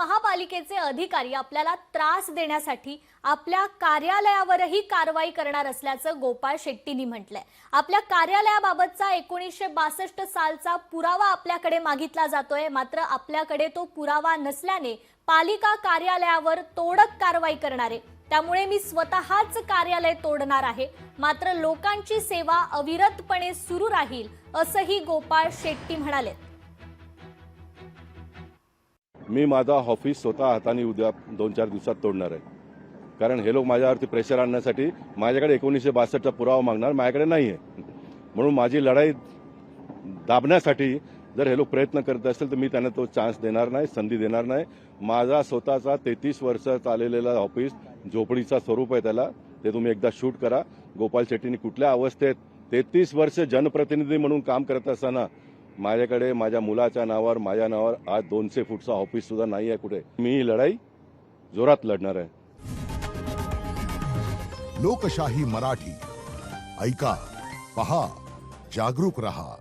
महापालिकेचे अधिकारी आपल्याला त्रास देण्यासाठी आपल्या कार्यालयावरही कारवाई करणार असल्याचं गोपाळ शेट्टींनी म्हटलंय। आपल्या कार्यालयाबाबतचा 1962 सालचा पुरावा आपल्याकडे मागितला जातोय, मात्र आपल्याकडे तो पुरावा नसल्याने पालिका कार्यालयावर तोडक कारवाई करणार आहे। त्यामुळे मी स्वतःच कार्यालय तोडणार आहे, मात्र लोकांची सेवा अविरतपणे सुरू राहील असंही गोपाळ शेट्टी म्हणाले। मी माझा ऑफिस स्वतः हाताने उद्या 2-4 दिवसात तोडणार आहे, कारण हे लोक माझ्यावरती प्रेशर आणण्यासाठी माझ्याकडे 1962चा पुरावा मागणार, माझ्याकडे नाही आहे। म्हणून माझी लढाई दाबण्यासाठी जर हे लोक प्रयत्न करत असतील तर मी त्यांना तो चान्स देणार नाही, संधी देणार नाही। माझा स्वतःचा 33 वर्ष चाललेला ऑफिस झोपडीचा स्वरूप आहे, त्याला ते तुम्ही एकदा शूट करा। गोपाळ शेट्टींनी कुठल्या अवस्थेत 33 वर्ष जनप्रतिनिधी म्हणून काम करत असताना माझ्याकडे माझ्या मुलाच्या नावावर, माझ्या नावावर आज 200 फूटचा ऑफिस सुद्धा नाही आहे कुठे। मी ही लढाई जोरात लढणार आहे। लोकशाही मराठी ऐका, पहा, जागरूक रहा।